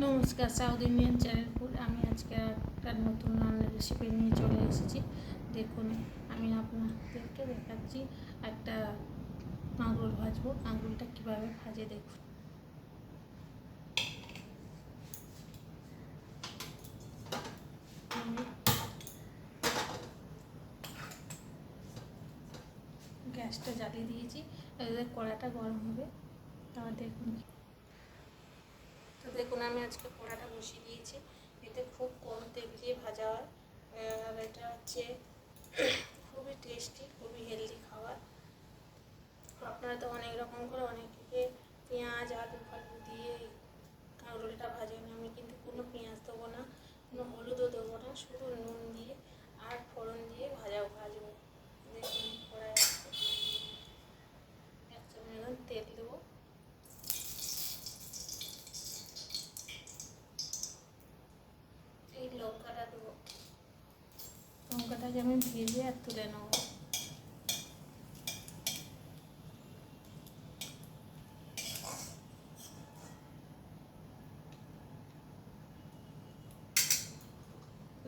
নমস্কার, south Indian channel আমি আজকে একটা নতুন রান্নার রেসিপি নিয়ে চলে এসেছি। দেখুন, আমি আপনাদেরকে দেখাচ্ছি একটা আঙুর ভাজবো। আঙুরটা কীভাবে ভাজে দেখুন। গ্যাসটা জ্বালিয়ে দিয়েছি, এবার কড়াটা গরম হবে। তারপর দেখুন আমি আজকে কড়াটা বসিয়ে দিয়েছি। এতে খুব কম তেল দিয়ে ভাজা হয়, আর এটা হচ্ছে খুবই টেস্টি, খুবই হেলদি খাবার। আপনারা তো অনেক রকম করে অনেকে পেঁয়াজ আলু ফালু দিয়ে কাঁকরোলটা ভাজেন, আমি কিন্তু কোনো পেঁয়াজ দেবো না, কোনো হলুদও দেবো না, শুধু নুন দিয়ে আর ফোড়ন দিয়ে ভাজবো। দেখুন কড়াই এক চামচ তেল দেবো। এই লঙ্কাটা দেবো, লঙ্কাটাকে আমি ভেজে আর তুলে নেবো।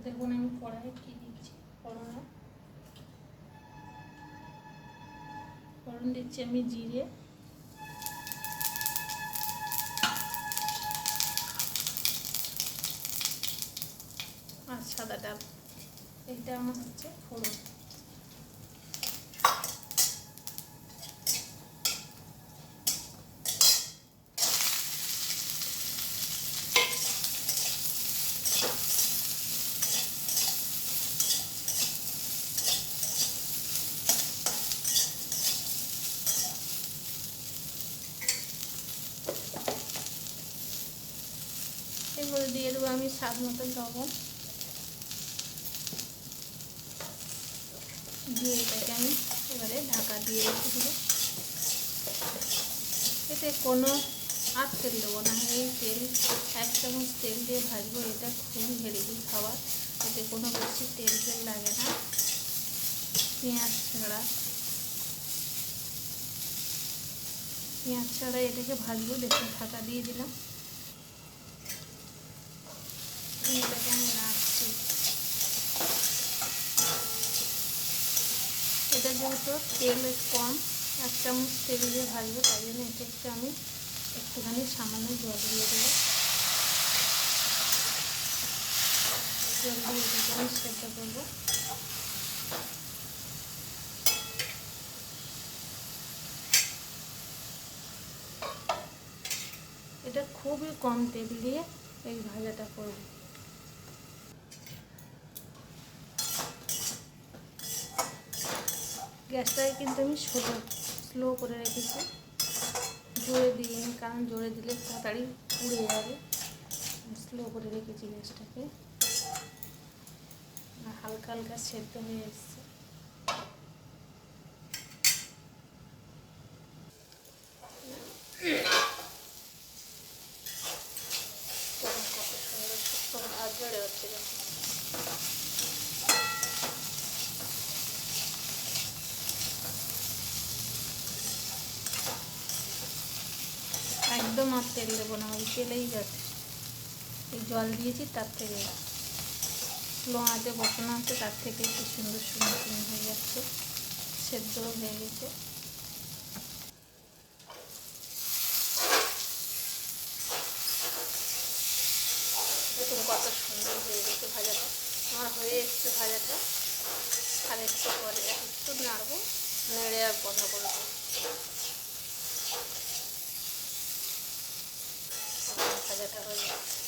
দেখুন আমি কড়াইয়ে কী দিচ্ছি, ফোড়ন দিচ্ছি আমি জিরে আর সাদা ডাল, এইটা আমার হচ্ছে ফোড়ন। এর মধ্যে দিয়ে দেবো আমি স্বাদ মতন লবণ, দিয়ে এটাকে আমি এবারে ঢাকা দিয়ে রেখে দেবো। এতে কোনো আর তেল দেবো না, এই তেল এক চামচ তেল দিয়ে ভাজবো। এটা খুবই হেলদি খাবার, এতে কোনো বেশি তেল লাগে না, পেঁয়াজ ছাড়া এটাকে ভাজবো। দেখুন ঢাকা দিয়ে দিলাম, এটাকে আমি রাখছি। এটা যেহেতু তেল কম, এক চামচ তেল দিয়ে ভাজবো, তাই জন্য এটা একটু আমি একটুখানি সামান্য জল দিয়ে দেবো। জল দিয়ে এটাকে আমি সেদ্ধ করবো। এটা খুবই কম তেল দিয়ে এই ভাজাটা করব। গ্যাসটাকে কিন্তু আমি স্লো করে রেখেছি, জোরে দিইনি, কারণ জোরে দিলে তাড়াতাড়ি পুড়ে যাবে। স্লো করে রেখেছি গ্যাসটাকে, হালকা হালকা সেদ্ধ হয়ে এসছে। কত সুন্দর শুক্তো ভাত ঝরে হচ্ছে, একদম আর তেল দেবো না, ওই তেলেই যাচ্ছে। এই জল দিয়েছি তার থেকে স্লো আঁচে বসানো আছে, তার থেকে একটু সুন্দর সুন্দর হয়ে যাচ্ছে, সেদ্ধ হয়ে গেছে। দেখুন কত সুন্দর হয়ে গেছে ভাজাটা, আমার হয়ে এসছে ভাজাটা। আর একটু পরে একটু নাড়বো, নেড়ে আর বন্ধ করে দেবো। ভাজাটা হয়ে যাচ্ছে,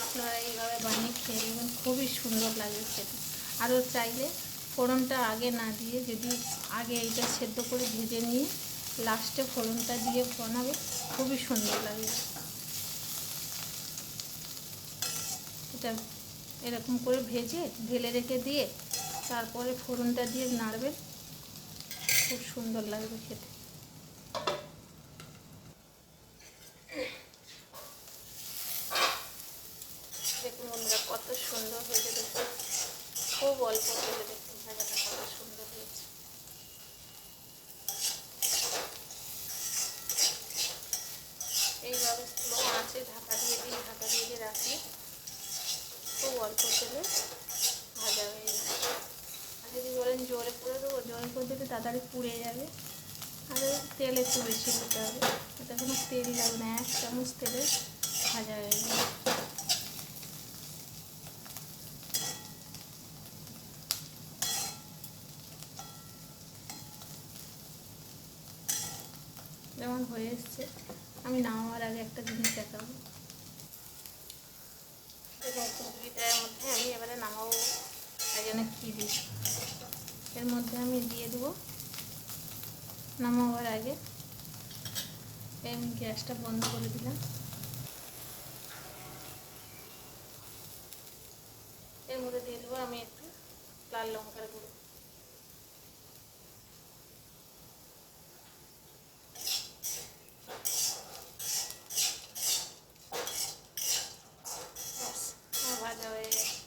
আপনারা এইভাবে বানিয়ে খেয়ে নেবেন, খুবই সুন্দর লাগে খেতে। আরও চাইলে ফোড়নটা আগে না দিয়ে, যদি আগে এইটা সেদ্ধ করে ভেজে নিয়ে লাস্টে ফোড়নটা দিয়ে বানাবে, খুবই সুন্দর লাগে। এটা এরকম করে ভেজে ঢেলে রেখে দিয়ে তারপরে ফোড়নটা দিয়ে নাড়বেন, খুব সুন্দর লাগবে খেতে। দেখুন বন্ধুরা কত সুন্দর হয়েছে, দেখুন খুব অল্প তেলে দেখুন ভাজাটা কত সুন্দর হয়েছে। অল্প তেলে ভাজা হয়ে যাবে। আর যদি বলেন জোরে করে দেবো, জোরে করে দিলে তাড়াতাড়ি পুড়ে যাবে। আর তেল একটু বেশি দিতে হবে, এটা কোনো তেলই লাগবে না, 1 চামচ তেলে ভাজা হয়ে যাবে। যেমন হয়ে এসছে, আমি নামাবার আগে একটা জিনিস দেখাবো। দেখুন কুবরিটার মধ্যে আমি এবারে নামাবো, তাই জন্য কী দিই, এর মধ্যে আমি দিয়ে দেবো নামাবার আগে। আমি গ্যাসটা বন্ধ করে দিলাম। এর মধ্যে দিয়ে দেবো আমি একটু লাল লঙ্কার গুঁড়ো। ভাজা হয়ে গেছে,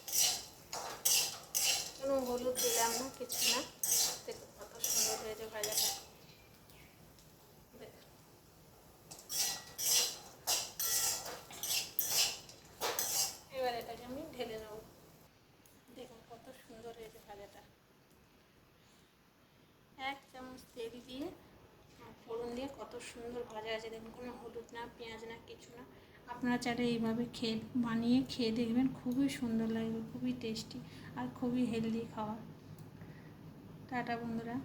কোনো হলুদ দিলাম না, কিছু না। দেখুন কত সুন্দর হয়েছে ভাজাটা। এবার এটাকে আমি ঢেলে নেব। দেখুন কত সুন্দর হয়েছে ভাজাটা। 1 চামচ তেল দিয়ে ফোড়ন দিয়ে কত সুন্দর ভাজা আছে। দেখুন কোনো হলুদ না, পেঁয়াজ না, কিছু না। আপনারা চাইলে এইভাবে বানিয়ে খেয়ে দেখবেন, খুবই সুন্দর লাগবে, খুবই টেস্টি আর খুবই হেলদি খাবার। টাটা বন্ধুরা।